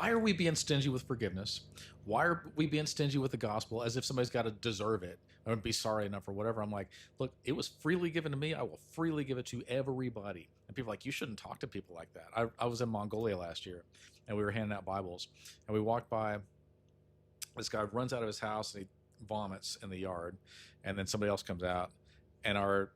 why are we being stingy with forgiveness? Why are we being stingy with the gospel as if somebody's got to deserve it or be sorry enough or whatever? I'm like, look, it was freely given to me. I will freely give it to everybody. And people are like, you shouldn't talk to people like that. I was in Mongolia last year and we were handing out Bibles and we walked by. This guy runs out of his house and he vomits in the yard. And then somebody else comes out and our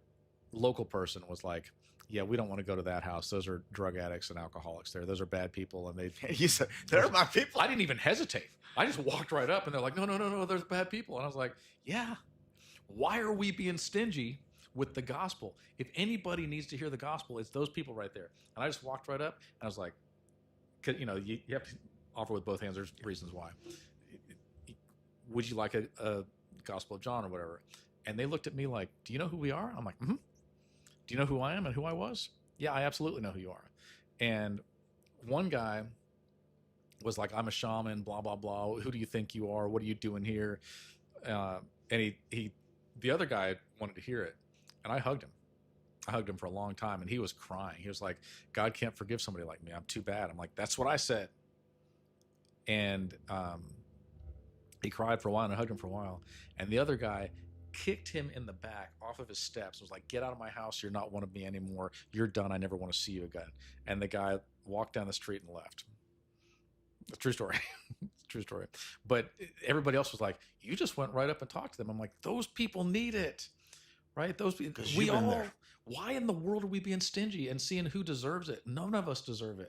local person was like, yeah, we don't want to go to that house. Those are drug addicts and alcoholics there. Those are bad people. And You said, they're my people. I didn't even hesitate. I just walked right up and they're like, no, there's bad people. And I was like, yeah, why are we being stingy with the gospel? If anybody needs to hear the gospel, it's those people right there. And I just walked right up and I was like, you have to offer with both hands. There's reasons why. Would you like a Gospel of John or whatever? And they looked at me like, do you know who we are? I'm like, mm-hmm. Do you know who I am and who I was? Yeah, I absolutely know who you are. And one guy was like, I'm a shaman, blah, blah, blah. Who do you think you are? What are you doing here? And the other guy wanted to hear it. And I hugged him. I hugged him for a long time and he was crying. He was like, God can't forgive somebody like me. I'm too bad. I'm like, that's what I said. And he cried for a while and I hugged him for a while. And the other guy kicked him in the back off of his steps. Was like, get out of my house. You're not one of me anymore. You're done. I never want to see you again. And the guy walked down the street and left. It's a true story. True story. But everybody else was like, you just went right up and talked to them. I'm like, those people need it. Right? Those people, why in the world are we being stingy and seeing who deserves it? None of us deserve it.